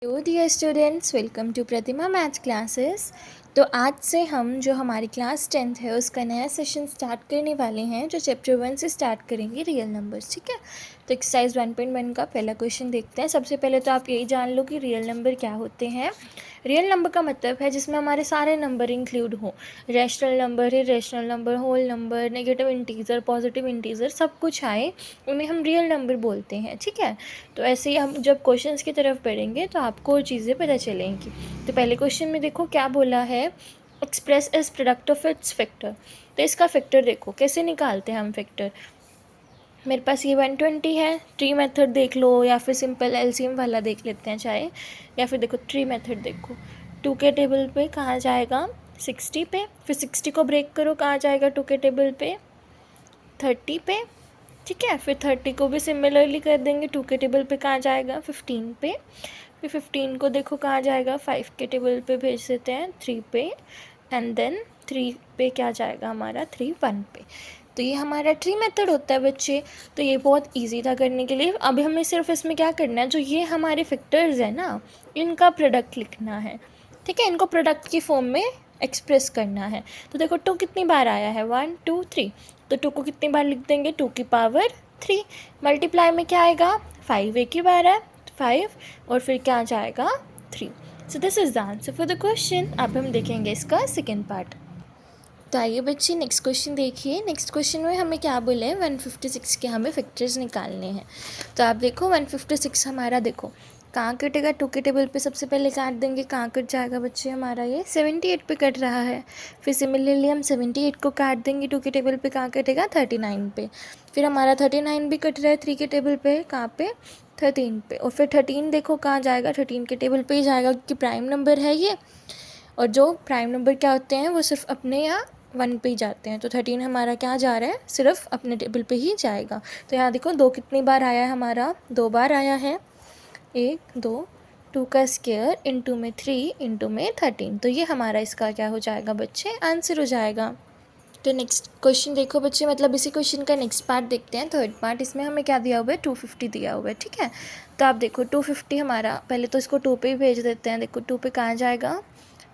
Hello dear students, welcome to Pratima maths classes. तो आज से हम जो हमारी क्लास 10th है उसका नया सेशन स्टार्ट करने वाले हैं, जो चैप्टर 1 से स्टार्ट करेंगे, रियल नंबर्स। ठीक है, तो एक्सरसाइज 1.1 का पहला क्वेश्चन देखते हैं। सबसे पहले तो आप यही जान लो कि रियल नंबर क्या होते हैं। रियल नंबर का मतलब है जिसमें हमारे सारे नंबर इंक्लूड हो। Rational number, irrational number, whole number, negative integer, positive integer, सब कुछ आए, उन्हें हम रियल नंबर बोलते हैं। ठीक है, तो ऐसे ही हम जब क्वेश्चंस की तरफ बढ़ेंगे तो आपको और चीज़ें पता चलेंगी। तो पहले क्वेश्चन में देखो क्या बोला है, express as product of its factor. तो इसका फैक्टर देखो कैसे निकालते हैं हम फैक्टर। मेरे पास ये 120 है, ट्री मेथड देख लो या फिर सिंपल एलसीएम वाला देख लेते हैं चाहे, या फिर देखो ट्री मेथड देखो। 2 के टेबल पे कहाँ जाएगा, 60 पे, फिर 60 को ब्रेक करो कहाँ जाएगा 2 के टेबल पे, 30 पे। ठीक है, फिर 30 को भी सिमिलरली कर देंगे, 2 के टेबल पे कहाँ जाएगा 15 पे, फिर 15 को देखो कहाँ जाएगा 5 के टेबल पे भेज देते हैं 3 पे, एंड देन 3 पे क्या जाएगा हमारा 3 1 पे। तो ये हमारा ट्री मेथड होता है बच्चे। तो ये बहुत इजी था करने के लिए। अब हमें सिर्फ इसमें क्या करना है, जो ये हमारे फैक्टर्स है ना, इनका प्रोडक्ट लिखना है। ठीक है, इनको प्रोडक्ट की फॉर्म में एक्सप्रेस करना है। तो देखो 2 कितनी बार आया है, 1 2 3, तो 2 को कितनी बार लिख देंगे 2 की पावर 3। मल्टीप्लाई में क्या आएगा, 5 एक ही बार है 5, और फिर क्या जाएगा 3। So this is the answer for the question. अब हम देखेंगे इसका सेकेंड पार्ट। तो आइए बच्चे नेक्स्ट क्वेश्चन देखिए। नेक्स्ट क्वेश्चन में हमें क्या बोले हैं, 156 के हमें फैक्टर्स निकालने हैं। तो आप देखो 156 हमारा देखो कहाँ कटेगा, 2 के टेबल पे सबसे पहले काट देंगे, कहाँ कट जाएगा बच्चे हमारा ये 78 पे कट रहा है। फिर सिमिलरली हम 78 को काट देंगे, 2 के टेबल पे कहाँ कटेगा 39 पे। फिर हमारा 39 भी कट रहा है 3 के टेबल पे, कहाँ पे 13 पे। और फिर 13 देखो कहाँ जाएगा, 13 के टेबल पे ही जाएगा क्योंकि प्राइम नंबर है ये, और जो प्राइम नंबर क्या होते हैं वो सिर्फ अपने यहाँ 1 पे ही जाते हैं। तो 13 हमारा क्या जा रहा है, सिर्फ अपने टेबल पे ही जाएगा। तो यहाँ देखो 2 कितनी बार आया है हमारा, 2 बार आया है, 1 2, 2 का स्क्वायर इंटू में 3 इंटू में 13। तो ये हमारा इसका क्या हो जाएगा बच्चे, आंसर हो जाएगा। तो नेक्स्ट क्वेश्चन देखो बच्चे, मतलब इसी क्वेश्चन का नेक्स्ट पार्ट देखते हैं, थर्ड पार्ट। इसमें हमें क्या दिया हुआ है, 250 दिया हुआ है। ठीक है, तो आप देखो 250 हमारा, पहले तो इसको 2 पे ही भेज देते हैं। देखो 2 पे कहाँ जाएगा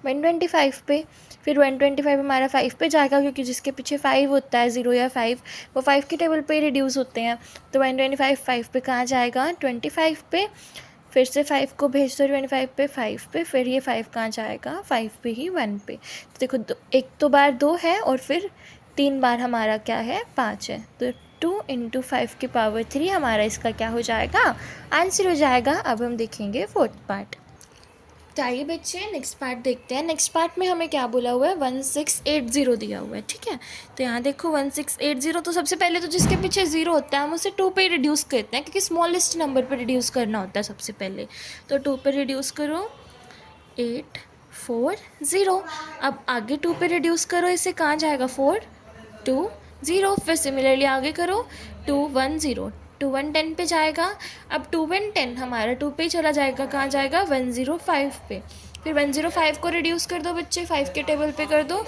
125 पे, फिर 125 हमारा 5 पे जाएगा क्योंकि जिसके पीछे 5 होता है 0 या 5, वो 5 के टेबल पे रिड्यूस होते हैं। तो 125 5 पे कहाँ जाएगा 25 पे, फिर से 5 को भेज दो 25 पे 5 पे, फिर ये 5 कहाँ जाएगा 5 पे ही 1 पे। तो देखो एक तो बार 2 है और फिर 3 बार हमारा क्या है 5 है। तो 2 इंटू 5 की पावर 3 हमारा इसका क्या हो जाएगा, आंसर हो जाएगा। अब हम देखेंगे फोर्थ पार्ट। तो आइए बच्चे नेक्स्ट पार्ट देखते हैं। नेक्स्ट पार्ट में हमें क्या बोला हुआ है, 1680 दिया हुआ है। ठीक है, तो यहाँ देखो 1680, तो सबसे पहले तो जिसके पीछे 0 होता है हम उसे 2 पे रिड्यूस करते हैं क्योंकि स्मॉलेस्ट नंबर पे रिड्यूस करना होता है सबसे पहले। तो 2 पे रिड्यूस करो 840। अब आगे 2 पे रिड्यूस करो, इसे कहाँ जाएगा 420। फिर सिमिलरली आगे करो 210, 2110 पे जाएगा। अब 2110 हमारा 2 पे ही चला जाएगा, कहाँ जाएगा 105 पे। फिर 105 को रिड्यूस कर दो बच्चे, 5 के टेबल पे कर दो,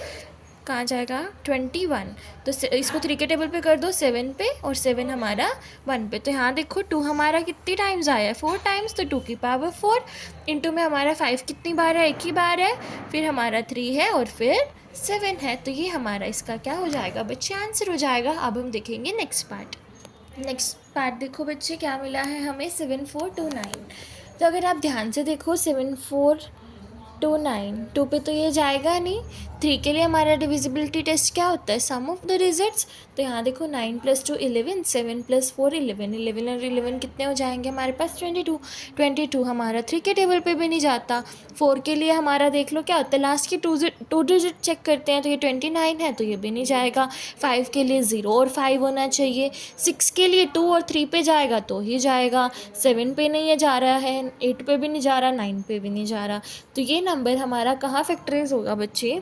कहाँ जाएगा 21। तो इसको 3 के टेबल पे कर दो 7 पे, और 7 हमारा 1 पे। तो यहाँ देखो 2 हमारा कितनी टाइम्स आया है 4 टाइम्स, तो 2 की पावर 4 इंटू में हमारा 5 कितनी बार है, एक ही बार है, फिर हमारा 3 है और फिर 7 है। तो ये हमारा इसका क्या हो जाएगा बच्चे, आंसर हो जाएगा। अब हम देखेंगे नेक्स्ट पार्ट। नेक्स्ट पार्ट देखो बच्चे क्या मिला है हमें, 7429। तो अगर आप ध्यान से देखो 7429, 2 पे तो ये जाएगा नहीं। 3 के लिए हमारा डिविजिबिलिटी टेस्ट क्या होता है, सम ऑफ द डिजिट्स। तो यहाँ देखो 9 + 2 11, 7 + 4 11, 11 और 11 कितने हो जाएंगे हमारे पास 22। 22 हमारा 3 के टेबल पे भी नहीं जाता। 4 के लिए हमारा देख लो क्या होता है, लास्ट की 2 डिजिट चेक करते हैं, तो ये 29 है तो ये भी नहीं जाएगा। 5 के लिए 0 और 5 होना चाहिए। 6 के लिए 2 और 3 पे जाएगा तो ही जाएगा। 7 पे नहीं है जा रहा है, 8 पे भी नहीं जा रहा, 9 पे भी नहीं जा रहा। तो ये नंबर हमारा कहाँ फैक्टराइज होगा बच्चे,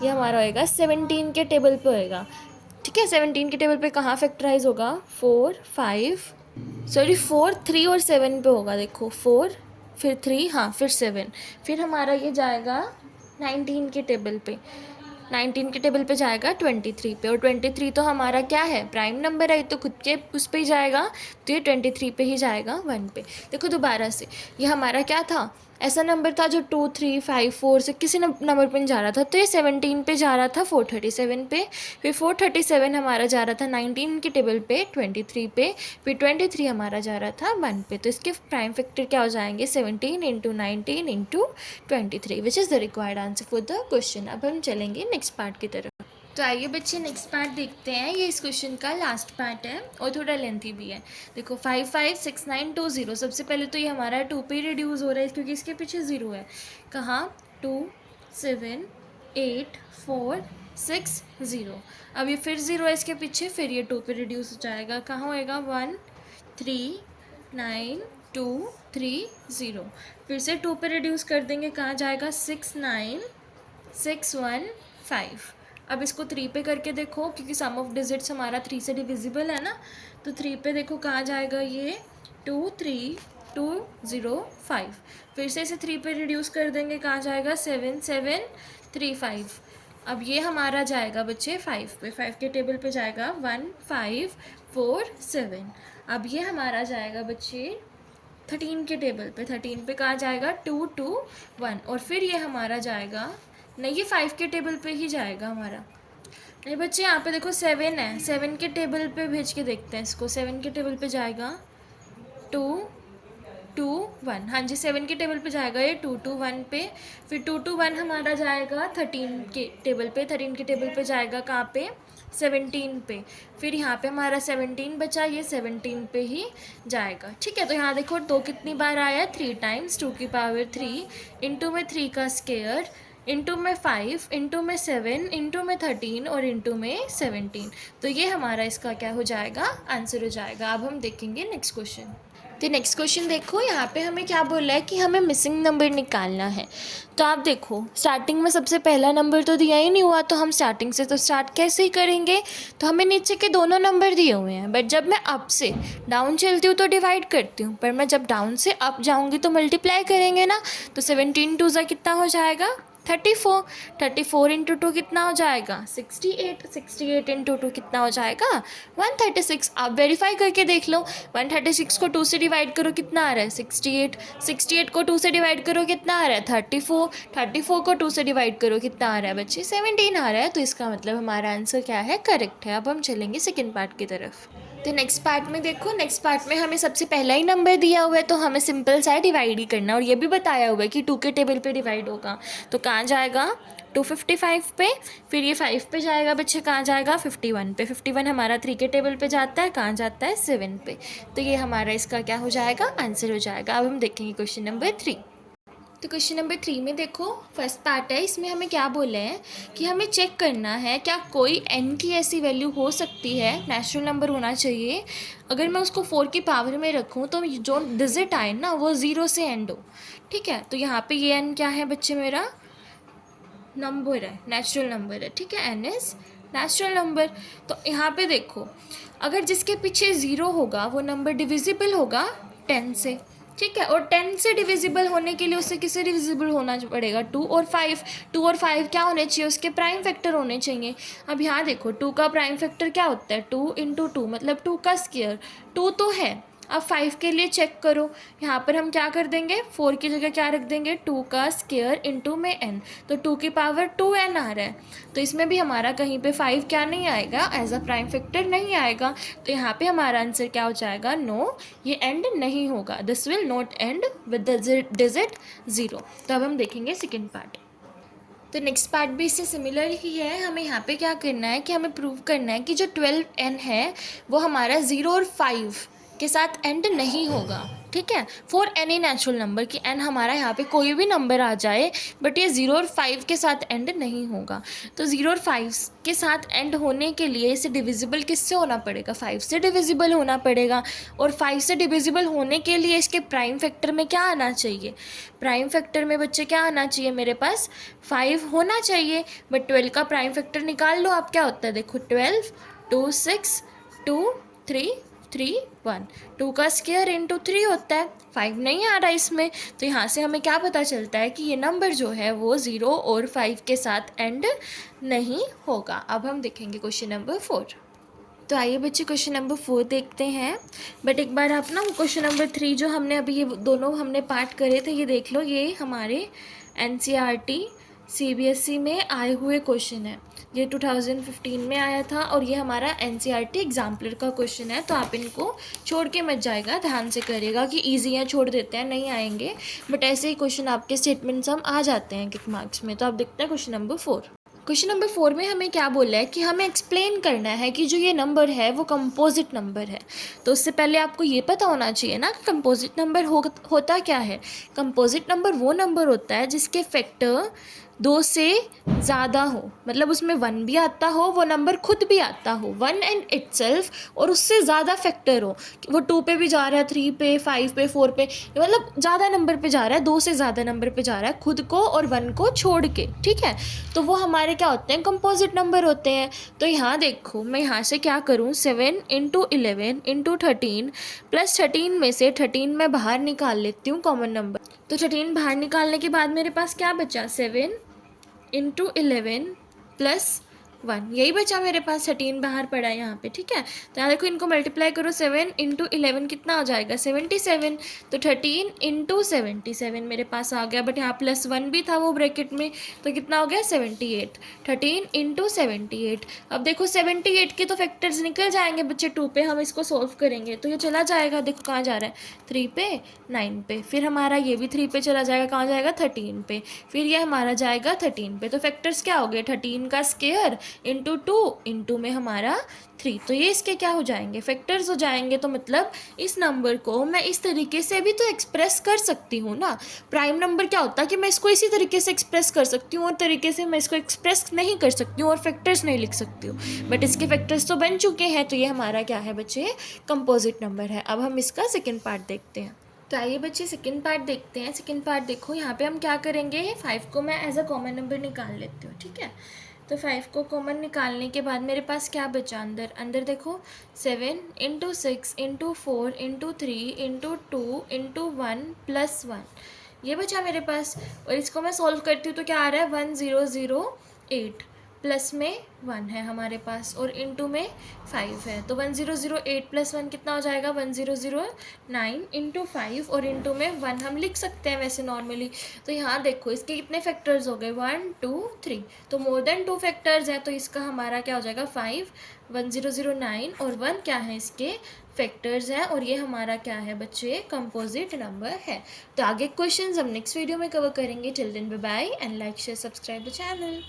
ये हमारा होएगा 17 के टेबल पे होएगा। ठीक है, 17 के टेबल पे कहाँ फैक्टराइज होगा, 4 3 और 7 पे होगा। देखो 4 फिर 3, हाँ फिर 7, फिर हमारा ये जाएगा 19 के टेबल पे। 19 के टेबल पे जाएगा 23 पे, और 23 तो हमारा क्या है, प्राइम नंबर है, तो खुद के उस पे ही जाएगा, तो ये 23 पे ही जाएगा 1 पे। देखो दोबारा से, ये हमारा क्या था, ऐसा नंबर था जो 2 3 5 4 से किसी नंबर पे नहीं जा रहा था, तो ये 17 पे जा रहा था 437 पे, फिर 437 हमारा जा रहा था 19 के टेबल पे 23 पे, फिर 23 हमारा जा रहा था 1 पे। तो इसके प्राइम फैक्टर क्या हो जाएंगे, 17 into 19 into 23, which is the required answer for the question. अब हम चलेंगे नेक्स्ट पार्ट की तरफ। तो आइए बच्चे नेक्स्ट पार्ट देखते हैं, ये इस क्वेश्चन का लास्ट पार्ट है और थोड़ा लेंथी भी है। देखो 5 5 6 9 2 0, सबसे पहले तो ये हमारा 2 पे रिड्यूस हो रहा है क्योंकि इसके पीछे 0 है। कहाँ, 2 7 8 4 6 0। अब ये फिर 0 है इसके पीछे, फिर ये 2 पे रिड्यूस हो जाएगा, कहाँ होएगा, 1 3 9 2 3 0। फिर से 2 पे रिड्यूस कर देंगे, कहाँ जाएगा, 6 9 6 1 5। अब इसको 3 पे करके देखो, क्योंकि सम ऑफ डिजिट्स हमारा 3 से डिविजिबल है ना, तो 3 पे देखो कहाँ जाएगा, ये 2 3 2 0 5। फिर से इसे 3 पे रिड्यूस कर देंगे, कहाँ जाएगा, 7 7 3 5। अब ये हमारा जाएगा बच्चे 5 पे, 5 के टेबल पे जाएगा 1 5 4 7। अब ये हमारा जाएगा बच्चे 13 के टेबल पे, 13 पे कहाँ जाएगा, 2 2 1। और फिर ये हमारा जाएगा, नहीं ये 5 के टेबल पे ही जाएगा हमारा, नहीं बच्चे यहाँ पे देखो 7 है, 7 के टेबल पे भेज के देखते हैं इसको, 7 के टेबल पे जाएगा 2 2 1, हाँ जी 7 के टेबल पे जाएगा ये 2 2 1 पे, फिर 2 2 1 हमारा जाएगा 13 के टेबल पे, 13 के टेबल पे जाएगा कहाँ पे, 17 पे, फिर यहाँ पे हमारा 17 बचा, ये 17 पे ही जाएगा। ठीक है, तो यहाँ देखो 2 कितनी बार आया, 3 टाइम्स, 2 की पावर 3, इंटू में 3 का स्केयर, इंटू में 5, इंटू में 7, इंटू में 13 और इंटू में 17। तो ये हमारा इसका क्या हो जाएगा, आंसर हो जाएगा। अब हम देखेंगे नेक्स्ट क्वेश्चन। तो नेक्स्ट क्वेश्चन देखो, यहाँ पे हमें क्या बोला है कि हमें मिसिंग नंबर निकालना है। तो आप देखो स्टार्टिंग में सबसे पहला नंबर तो दिया ही नहीं हुआ, तो हम स्टार्टिंग से तो स्टार्ट कैसे ही करेंगे। तो हमें नीचे के दोनों नंबर दिए हुए हैं, बट जब मैं अप से डाउन चलती हूँ तो डिवाइड करती हूँ, पर मैं जब डाउन से अप जाऊँगी तो मल्टीप्लाई करेंगे ना। तो 17 2 ज़ा कितना हो जाएगा, 34, 34 इंटू 2 कितना हो जाएगा, 68, 68 इंटू 2 कितना हो जाएगा, 136। आप वेरीफाई करके देख लो, 136 को 2 से डिवाइड करो कितना आ रहा है, 68, 68 को 2 से डिवाइड करो कितना आ रहा है, 34, 34 को 2 से डिवाइड करो कितना आ रहा है बच्चे, 17 आ रहा है। तो इसका मतलब हमारा आंसर क्या है, करेक्ट है। अब हम चलेंगे सेकेंड पार्ट की तरफ। तो नेक्स्ट पार्ट में देखो, नेक्स्ट पार्ट में हमें सबसे पहला ही नंबर दिया हुआ है, तो हमें सिंपल सा डिवाइड ही करना, और ये भी बताया हुआ है कि 2 के टेबल पे डिवाइड होगा। तो कहाँ जाएगा, 255 पे, फिर ये 5 पे जाएगा बच्चे, कहाँ जाएगा, 51 पे, 51 हमारा 3 के टेबल पे जाता है, कहाँ जाता है, 7 पे। तो ये हमारा इसका क्या हो जाएगा, आंसर हो जाएगा। अब हम देखेंगे क्वेश्चन नंबर 3। तो क्वेश्चन नंबर 3 में देखो फर्स्ट पार्ट है, इसमें हमें क्या बोला है कि हमें चेक करना है क्या कोई n की ऐसी वैल्यू हो सकती है, नेचुरल नंबर होना चाहिए, अगर मैं उसको 4 की पावर में रखूं तो जो डिजिट आए ना वो 0 से एंड हो। ठीक है, तो यहाँ पे ये n क्या है बच्चे, मेरा नंबर है, नेचुरल नंबर है। ठीक है, n इज़ नेचुरल नंबर। तो यहाँ पे देखो अगर जिसके पीछे 0 होगा वो नंबर डिविजिबल होगा 10 से। ठीक है, और 10 से डिविजिबल होने के लिए उससे किससे डिविजिबल होना पड़ेगा, 2 और 5। 2 और 5 क्या होने चाहिए, उसके प्राइम फैक्टर होने चाहिए। अब यहाँ देखो 2 का प्राइम फैक्टर क्या होता है, 2 इंटू 2 मतलब 2 का स्क्वायर, 2 तो है। अब 5 के लिए चेक करो, यहाँ पर हम क्या कर देंगे, 4 की जगह क्या रख देंगे, 2 का स्क्वायर इंटू में n, तो 2 की पावर 2n आ रहा है। तो इसमें भी हमारा कहीं पे 5 क्या नहीं आएगा, एज अ प्राइम फैक्टर नहीं आएगा। तो यहाँ पे हमारा आंसर क्या हो जाएगा, नो, ये एंड नहीं होगा, this will not and with the digit 0। तो अब हम देखेंगे सेकेंड पार्ट। तो नेक्स्ट पार्ट भी इससे सिमिलर ही है। हमें यहाँ पे क्या करना है कि हमें प्रूव करना है कि जो 12n है वो हमारा 0 और 5 के साथ एंड नहीं होगा। ठीक है, फॉर एनी नेचुरल नंबर कि n हमारा यहाँ पे कोई भी नंबर आ जाए बट ये 0 और 5 के साथ एंड नहीं होगा। तो 0 और 5 के साथ एंड होने के लिए इसे डिविजिबल किससे होना पड़ेगा, 5 से डिविजिबल होना पड़ेगा। और 5 से डिविजिबल होने के लिए इसके प्राइम फैक्टर में क्या आना चाहिए, प्राइम फैक्टर में बच्चे क्या आना चाहिए, मेरे पास 5 होना चाहिए। बट 12 का प्राइम फैक्टर निकाल लो आप, क्या होता है देखो, 12 2 6 2 3 3 1। 2 का स्क्वायर इंटू 3 होता है, 5 नहीं आ रहा इसमें, तो यहाँ से हमें क्या पता चलता है कि ये नंबर जो है वो 0 और 5 के साथ एंड नहीं होगा। अब हम देखेंगे क्वेश्चन नंबर 4। तो आइए बच्चे क्वेश्चन नंबर 4 देखते हैं। बट एक बार आप ना क्वेश्चन नंबर 3 जो हमने अभी ये दोनों हमने पार्ट करे थे ये देख लो, ये हमारे NCERT CBSE में आए हुए क्वेश्चन है। ये 2015 में आया था और ये हमारा NCERT एग्जाम्पलर का क्वेश्चन है, तो आप इनको छोड़ के मत जाएगा, ध्यान से करेगा कि ईजी है, छोड़ देते हैं नहीं आएंगे, बट ऐसे ही क्वेश्चन आपके स्टेटमेंट्स हम आ जाते हैं किक मार्क्स में। तो आप देखते हैं क्वेश्चन नंबर 4। क्वेश्चन नंबर 4 में हमें क्या बोला है कि हमें एक्सप्लेन करना है कि जो ये नंबर है वो कंपोजिट नंबर है। तो उससे पहले आपको ये पता होना चाहिए ना कि कंपोजिट नंबर होता क्या है। कंपोजिट नंबर वो नंबर होता है जिसके फैक्टर 2 से ज़्यादा हो, मतलब उसमें 1 भी आता हो, वो नंबर खुद भी आता हो 1 एंड इटसेल्फ, और उससे ज़्यादा फैक्टर हो, वो 2 पे भी जा रहा है, 3 पे, 5 पे, 4 पे, मतलब ज़्यादा नंबर पे जा रहा है, 2 से ज़्यादा नंबर पे जा रहा है खुद को और 1 को छोड़ के, ठीक है। तो वो हमारे क्या होते हैं, कंपोजिट नंबर होते हैं। तो यहाँ देखो मैं यहाँ से क्या करूँ, 7 इंटू 11 इंटू 13 प्लस 13 में से 13 मैं बाहर निकाल लेती हूँ कॉमन नंबर। तो 13 बाहर निकालने के बाद मेरे पास क्या बचा, 7 इंटू 11 प्लस 1, यही बचा मेरे पास, 13 बाहर पड़ा है यहाँ पे, ठीक है। तो यहाँ देखो इनको मल्टीप्लाई करो, 7 इंटू 11 कितना हो जाएगा, 77। तो 13 इंटू 77 मेरे पास आ गया, बट यहाँ प्लस 1 भी था वो ब्रैकेट में, तो कितना हो गया 78। 13 इंटू 78। अब देखो 78 के तो फैक्टर्स निकल जाएंगे बच्चे 2 पे, हम इसको सोल्व करेंगे तो ये चला जाएगा, देखो कहाँ जा रहा है 3 पे 9 पे, फिर हमारा ये भी 3 पे चला जाएगा, कहाँ जाएगा 13 पे, फिर ये हमारा जाएगा 13 पे। तो फैक्टर्स क्या हो गए, 13 का स्क्वायर इंटू 2 इंटू में हमारा 3, तो ये इसके क्या हो जाएंगे, फैक्टर्स हो जाएंगे। तो मतलब इस नंबर को मैं इस तरीके से भी तो एक्सप्रेस कर सकती हूँ ना। प्राइम नंबर क्या होता है कि मैं इसको इसी तरीके से एक्सप्रेस कर सकती हूँ और तरीके से मैं इसको एक्सप्रेस नहीं कर सकती हूँ और फैक्टर्स नहीं लिख सकती हूँ, बट इसके फैक्टर्स तो बन चुके हैं, तो ये हमारा क्या है बच्चे, कंपोजिट नंबर है। अब हम इसका सेकेंड पार्ट देखते हैं। तो आइए बच्चे सेकंड पार्ट देखते हैं। सेकंड पार्ट देखो, यहाँ पे हम क्या करेंगे, 5 को मैं एज अ कॉमन नंबर निकाल लेती हूँ, ठीक है। तो 5 को कॉमन निकालने के बाद मेरे पास क्या बचा, अंदर देखो 7 into 6 into 4 into 3 into 2 into 1 plus 1, ये बचा मेरे पास। और इसको मैं सॉल्व करती हूँ तो क्या आ रहा है, 1008 प्लस में 1 है हमारे पास और इंटू में 5 है, तो 1008 प्लस 1 कितना हो जाएगा, 1009 इंटू 5 और इंटू में 1 हम लिख सकते हैं वैसे नॉर्मली। तो यहाँ देखो इसके कितने फैक्टर्स हो गए, 1 2 3, तो मोर देन 2 फैक्टर्स हैं, तो इसका हमारा क्या हो जाएगा 5, 1009 और 1 क्या है इसके फैक्टर्स हैं, और ये हमारा क्या है बच्चे, कंपोजिट नंबर है। तो आगे क्वेश्चंस हम नेक्स्ट वीडियो में कवर करेंगे। Till then bye bye and like share subscribe the channel.